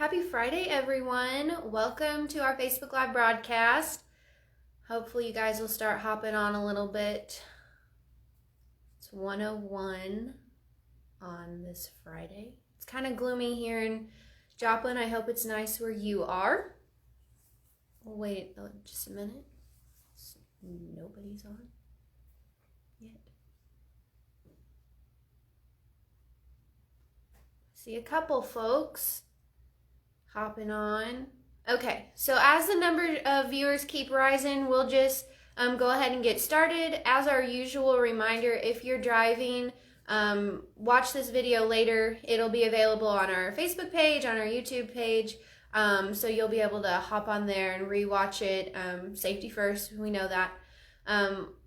Happy Friday, everyone. Welcome to our Facebook Live broadcast. Hopefully you guys will start hopping on a little bit. It's 1:01 on this Friday. It's kind of gloomy here in Joplin. I hope it's nice where you are. We'll wait just a minute. Nobody's on yet. See a couple folks hopping on. Okay, so as the number of viewers keep rising, we'll just go ahead and get started. As our usual reminder, if you're driving, watch this video later. It'll be available on our Facebook page, on our YouTube page, so you'll be able to hop on there and rewatch it. Safety first, we know that.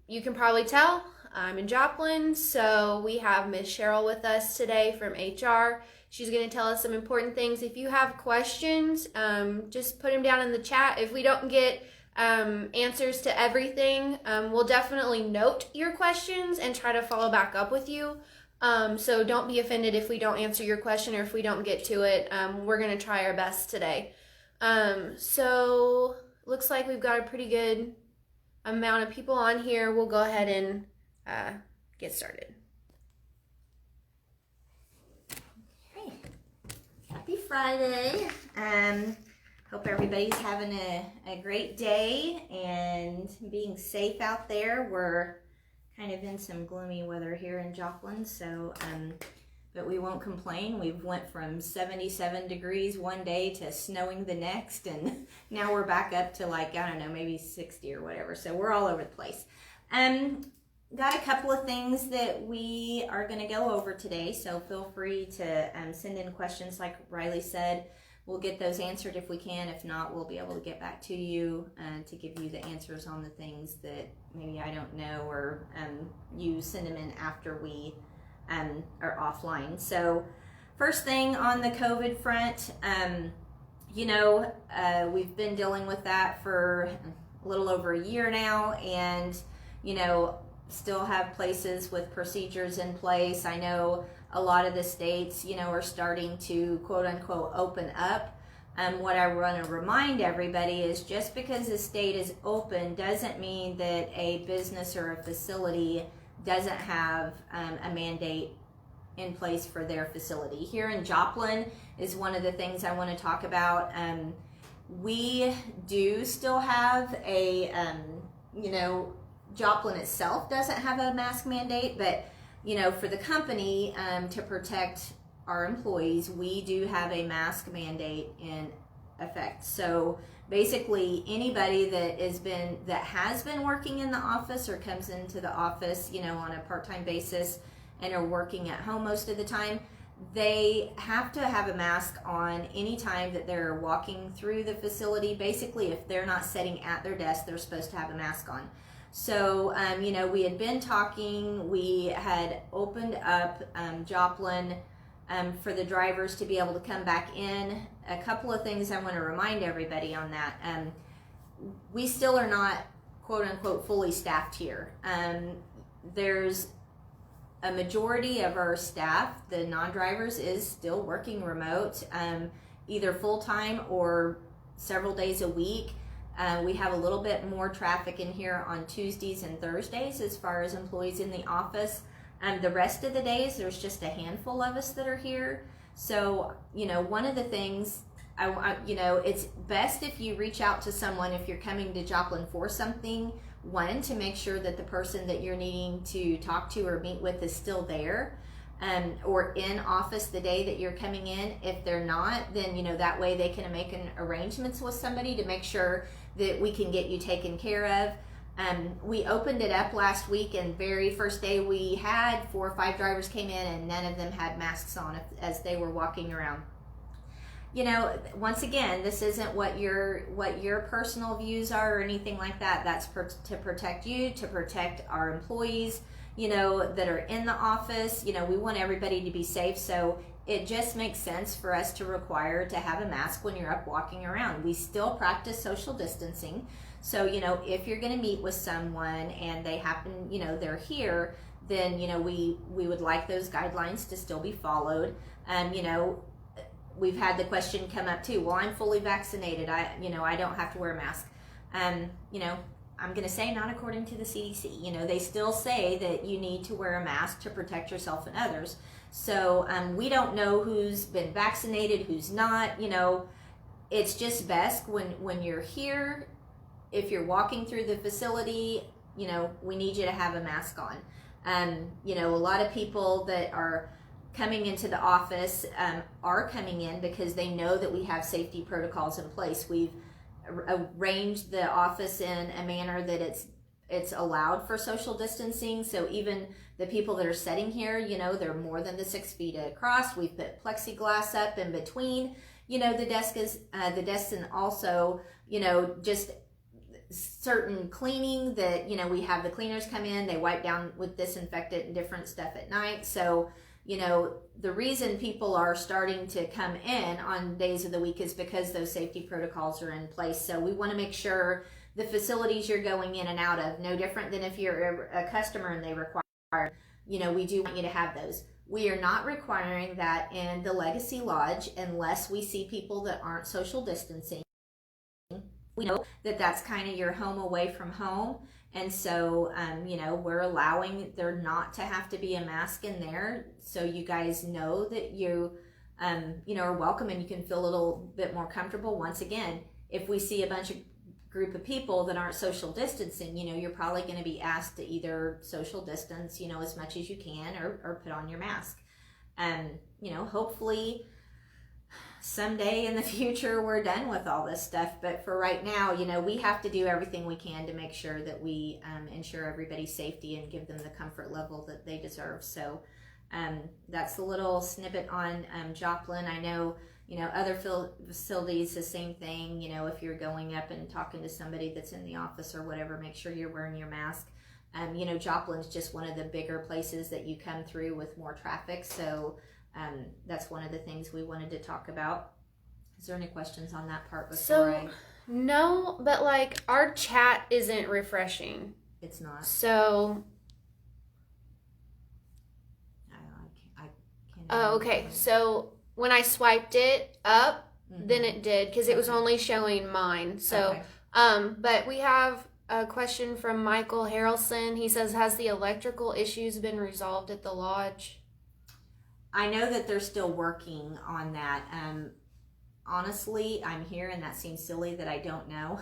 You can probably tell I'm in Joplin, so we have Miss Cheryl with us today from HR. She's going to tell us some important things. If you have questions, just put them down in the chat. If we don't get answers to everything, we'll definitely note your questions and try to follow back up with you. So don't be offended if we don't answer your question or if we don't get to it. We're going to try our best today. So looks like we've got a pretty good amount of people on here. We'll go ahead and get started. Happy Friday. Hope everybody's having a great day and being safe out there. We're kind of in some gloomy weather here in Joplin, so but we won't complain. We've went from 77 degrees one day to snowing the next, and now we're back up to maybe 60 or whatever. So we're all over the place. Got a couple of things that we are going to go over today, so feel free to send in questions. Like Riley said, we'll get those answered if we can. If not, we'll be able to get back to you to give you the answers on the things that maybe I don't know, or you send them in after we are offline. So first thing on the COVID front, we've been dealing with that for a little over a year now, and still have places with procedures in place. I know a lot of the states, are starting to quote unquote open up. What I want to remind everybody is just because the state is open doesn't mean that a business or a facility doesn't have a mandate in place for their facility. Here in Joplin is one of the things I want to talk about. We do still have a, Joplin itself doesn't have a mask mandate, but for the company to protect our employees, we do have a mask mandate in effect. So basically anybody that has been working in the office or comes into the office, on a part-time basis and are working at home most of the time, they have to have a mask on any time that they're walking through the facility. Basically, if they're not sitting at their desk, they're supposed to have a mask on. So, we had been talking, we had opened up Joplin for the drivers to be able to come back in. A couple of things I want to remind everybody on that. We still are not, quote unquote, fully staffed here. There's a majority of our staff, the non-drivers, is still working remote, either full-time or several days a week. We have a little bit more traffic in here on Tuesdays and Thursdays as far as employees in the office. The rest of the days, there's just a handful of us that are here. So, one of the things, it's best if you reach out to someone if you're coming to Joplin for something. One, to make sure that the person that you're needing to talk to or meet with is still there. Or in office the day that you're coming in. If they're not, then that way they can make arrangements with somebody to make sure that we can get you taken care of. We opened it up last week, and very first day we had 4 or 5 drivers came in, and none of them had masks on as they were walking around. Once again, this isn't what your personal views are or anything like that. That's to protect you, to protect our employees, that are in the office. We want everybody to be safe, so it just makes sense for us to require to have a mask when you're up walking around. We still practice social distancing, so if you're going to meet with someone and they happen, they're here, then we would like those guidelines to still be followed. we've had the question come up too. Well, I'm fully vaccinated. I don't have to wear a mask. I'm going to say not according to the CDC. They still say that you need to wear a mask to protect yourself and others. So we don't know who's been vaccinated, who's not. It's just best when you're here, if you're walking through the facility, we need you to have a mask on. A lot of people that are coming into the office are coming in because they know that we have safety protocols in place. We've arranged the office in a manner that it's allowed for social distancing. So even the people that are sitting here, they're more than the 6 feet across. We've put plexiglass up in between, the desks, and also, just certain cleaning that, we have the cleaners come in, they wipe down with disinfectant and different stuff at night. So, the reason people are starting to come in on days of the week is because those safety protocols are in place. So we want to make sure the facilities you're going in and out of, no different than if you're a customer and they require, we do want you to have those. We are not requiring that in the Legacy Lodge unless we see people that aren't social distancing. We know that that's kind of your home away from home. And so, we're allowing there not to have to be a mask in there. So you guys know that you, are welcome and you can feel a little bit more comfortable. Once again, if we see a bunch of group of people that aren't social distancing, you're probably going to be asked to either social distance, as much as you can or put on your mask. Hopefully someday in the future we're done with all this stuff, but for right now, we have to do everything we can to make sure that we ensure everybody's safety and give them the comfort level that they deserve. So that's a little snippet on Joplin. I know other facilities the same thing. If you're going up and talking to somebody that's in the office or whatever, make sure you're wearing your mask. Joplin's just one of the bigger places that you come through with more traffic, so that's one of the things we wanted to talk about. Is there any questions on that part before No, but our chat isn't refreshing. It's not. So. I can't. Oh, okay. So when I swiped it up, then it did because it was only showing mine. So, okay. But we have a question from Michael Harrelson. He says, "Has the electrical issues been resolved at the lodge?" I know that they're still working on that. Honestly, I'm here and that seems silly that I don't know.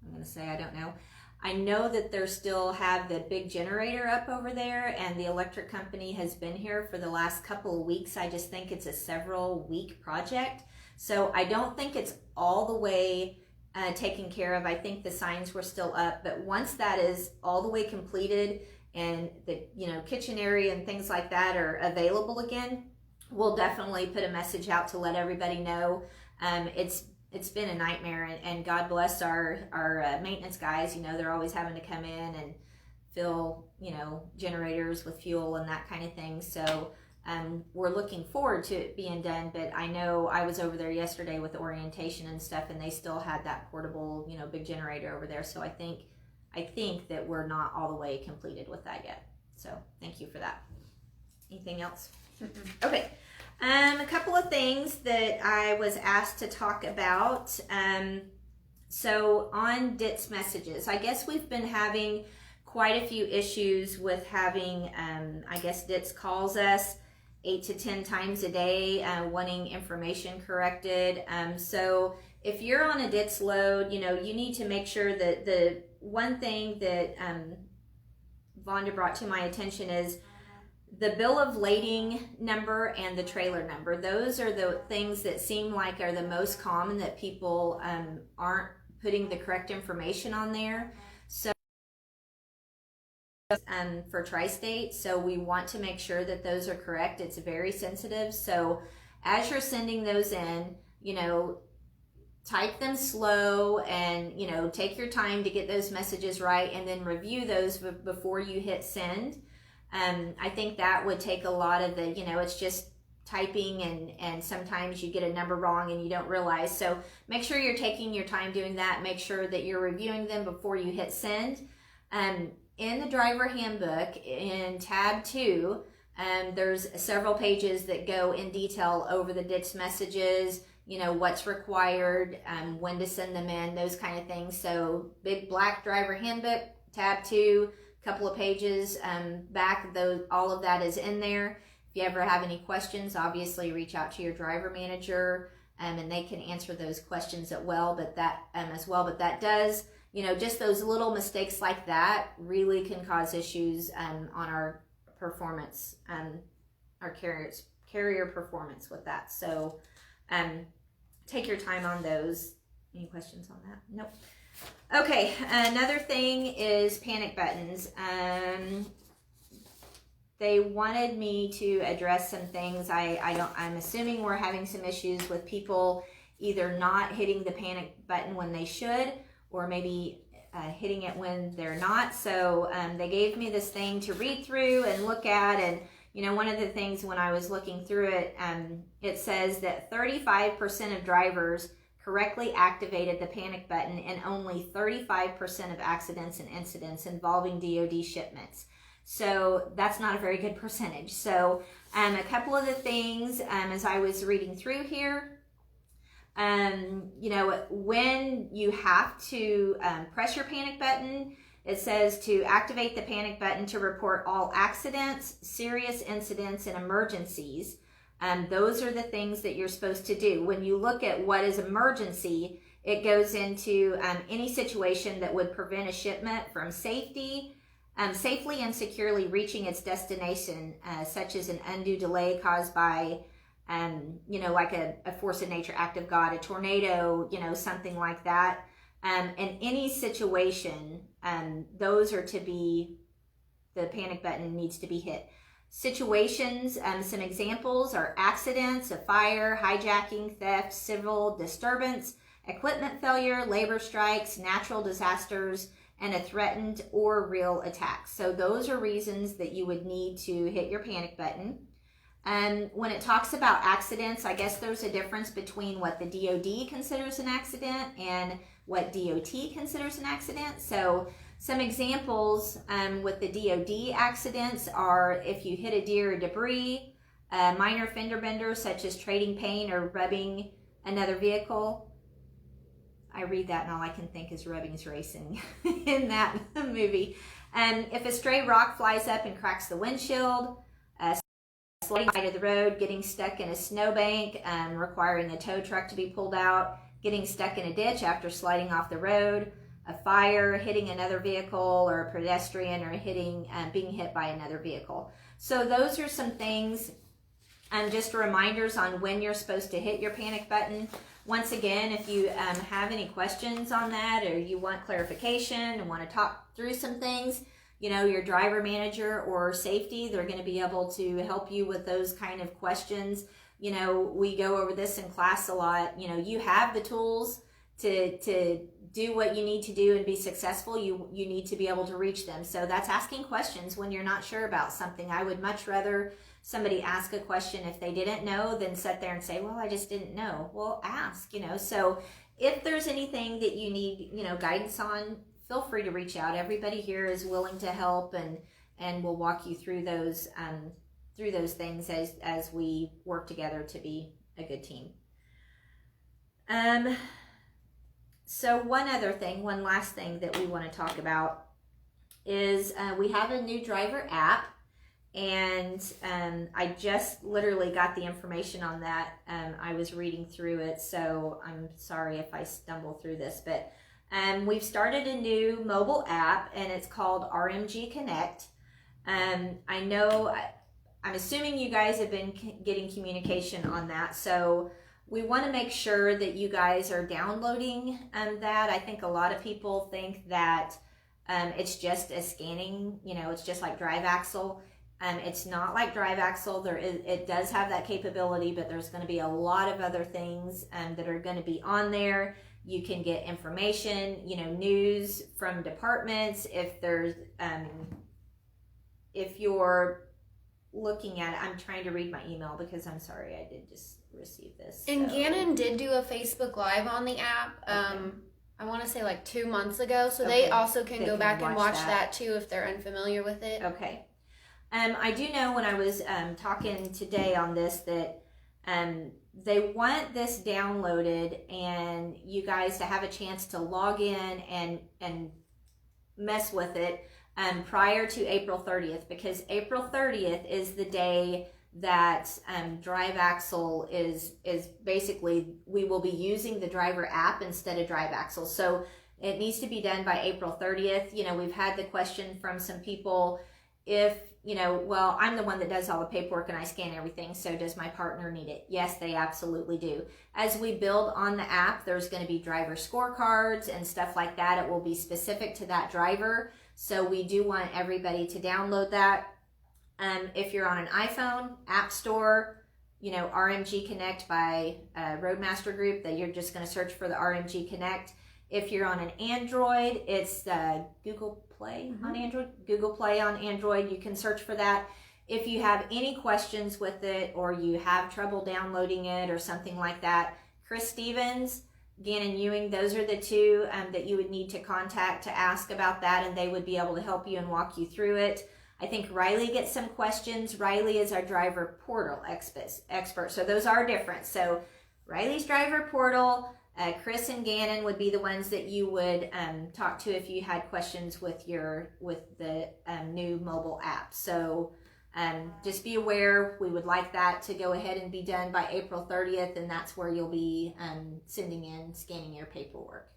I'm going to say I don't know. I know that they still have the big generator up over there and the electric company has been here for the last couple of weeks. I just think it's a several week project. So I don't think it's all the way taken care of. I think the signs were still up, but once that is all the way completed and the kitchen area and things like that are available again, we'll definitely put a message out to let everybody know. It's been a nightmare, and God bless our maintenance guys. They're always having to come in and fill generators with fuel and that kind of thing. So we're looking forward to it being done. But I know I was over there yesterday with orientation and stuff, and they still had that portable big generator over there. So I think that we're not all the way completed with that yet. So thank you for that. Anything else? Mm-mm. Okay. A couple of things that I was asked to talk about. So on DITS messages, I guess we've been having quite a few issues with having, DITS calls us 8 to 10 times a day wanting information corrected. So if you're on a DITS load, you need to make sure that the one thing that Vonda brought to my attention is the bill of lading number and the trailer number. Those are the things that seem like are the most common that people aren't putting the correct information on there. So for Tri-State, so we want to make sure that those are correct. It's very sensitive. So as you're sending those in, type them slow and take your time to get those messages right, and then review those before you hit send. I think that would take a lot of the it's just typing and sometimes you get a number wrong and you don't realize. So make sure you're taking your time doing that. Make sure that you're reviewing them before you hit send. In the driver handbook in tab 2, There's several pages that go in detail over the ditch messages, what's required, when to send them in, those kind of things. So big black driver handbook, tab 2, couple of pages back, all of that is in there. If you ever have any questions, obviously reach out to your driver manager, and they can answer those questions as well. But that does, just those little mistakes like that really can cause issues on our performance, our carrier performance with that. So take your time on those. Any questions on that? Nope. Okay, another thing is panic buttons. They wanted me to address some things. I'm assuming we're having some issues with people either not hitting the panic button when they should, or maybe hitting it when they're not. So they gave me this thing to read through and look at, and one of the things when I was looking through it, it says that 35% of drivers correctly activated the panic button in only 35% of accidents and incidents involving DoD shipments. So that's not a very good percentage. So a couple of the things as I was reading through here, when you have to press your panic button, it says to activate the panic button to report all accidents, serious incidents, and emergencies. Those are the things that you're supposed to do. When you look at what is emergency, it goes into any situation that would prevent a shipment from safely and securely reaching its destination, such as an undue delay caused by, like a force of nature, act of God, a tornado, something like that. In any situation, those are to be, the panic button needs to be hit. Situations, some examples are accidents, a fire, hijacking, theft, civil disturbance, equipment failure, labor strikes, natural disasters, and a threatened or real attack. So those are reasons that you would need to hit your panic button. When it talks about accidents, I guess there's a difference between what the DoD considers an accident and what DOT considers an accident. So some examples with the DoD accidents are if you hit a deer or debris, minor fender benders such as trading paint or rubbing another vehicle. I read that and all I can think is Rubbing's Racing in that movie. If a stray rock flies up and cracks the windshield, sliding side of the road, getting stuck in a snowbank, requiring a tow truck to be pulled out, getting stuck in a ditch after sliding off the road, a fire, hitting another vehicle, or a pedestrian, or being hit by another vehicle. So those are some things, just reminders on when you're supposed to hit your panic button. Once again, if you have any questions on that, or you want clarification and want to talk through some things, your driver manager or safety, they're going to be able to help you with those kind of questions. We go over this in class a lot. You have the tools to do what you need to do and be successful. You need to be able to reach them. So that's asking questions when you're not sure about something. I would much rather somebody ask a question if they didn't know than sit there and say, well, I just didn't know. Well, ask, So if there's anything that you need, guidance on, feel free to reach out. Everybody here is willing to help, and we'll walk you through those things as we work together to be a good team. So one last thing that we want to talk about is we have a new driver app, and I just literally got the information on that. I was reading through it, so I'm sorry if I stumble through this, but we've started a new mobile app, and it's called RMG Connect. I'm assuming you guys have been getting communication on that, so we want to make sure that you guys are downloading that. I think a lot of people think that it's just a scanning, it's just like Drive Axle. It's not like Drive Axle. It does have that capability, but there's going to be a lot of other things that are going to be on there. You can get information, news from departments. If you're looking at it, I'm trying to read my email because I'm sorry, I did just receive this. And Gannon did do a Facebook Live on the app. Okay. I want to say like 2 months ago, so Okay. they also can go back and watch that that too if they're unfamiliar with it. Okay. I do know when I was talking today on this that they want this downloaded and you guys to have a chance to log in and mess with it prior to April 30th, because April 30th is the day that Drive Axle is basically, we will be using the driver app instead of Drive Axle. So it needs to be done by April 30th. You know, we've had the question from some people, if, you know, well, I'm the one that does all the paperwork and I scan everything, so does my partner need it? Yes, they absolutely do. As we build on the app, there's going to be driver scorecards and stuff like that. It will be specific to that driver. So we do want everybody to download that. If you're on an iPhone, App Store, you know, RMG Connect by Roadmaster Group, that you're just going to search for the RMG Connect. If you're on an Android, it's Google Play on Android. Google Play on Android, you can search for that. If you have any questions with it or you have trouble downloading it or something like that, Chris Stevens, Gannon Ewing, those are the two that you would need to contact to ask about that, and they would be able to help you and walk you through it. I think Riley gets some questions. Riley is our driver portal expert. So those are different. So Riley's driver portal, Chris and Gannon would be the ones that you would talk to if you had questions with the new mobile app. So just be aware, we would like that to go ahead and be done by April 30th, and that's where you'll be scanning your paperwork.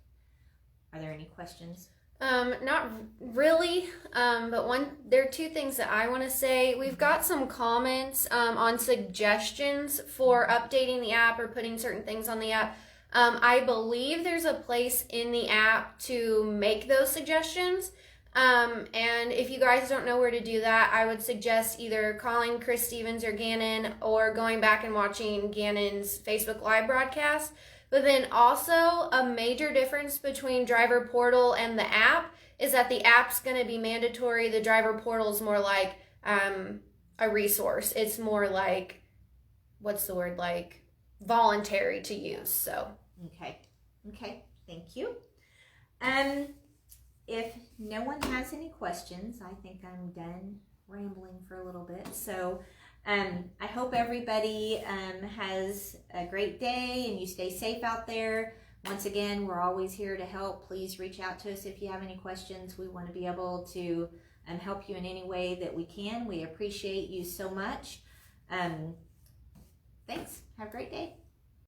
Are there any questions? Not really, but there are two things that I want to say. We've got some comments on suggestions for updating the app or putting certain things on the app. I believe there's a place in the app to make those suggestions. And if you guys don't know where to do that, I would suggest either calling Chris Stevens or Gannon or going back and watching Gannon's Facebook Live broadcast. But then also a major difference between Driver Portal and the app is that the app's going to be mandatory. The Driver Portal is more like a resource. It's more like, what's the word, like voluntary to use. So okay, thank you. If no one has any questions, I think I'm done rambling for a little bit. So I hope everybody has a great day and you stay safe out there. Once again, we're always here to help. Please reach out to us if you have any questions. We want to be able to help you in any way that we can. We appreciate you so much. Thanks. Have a great day.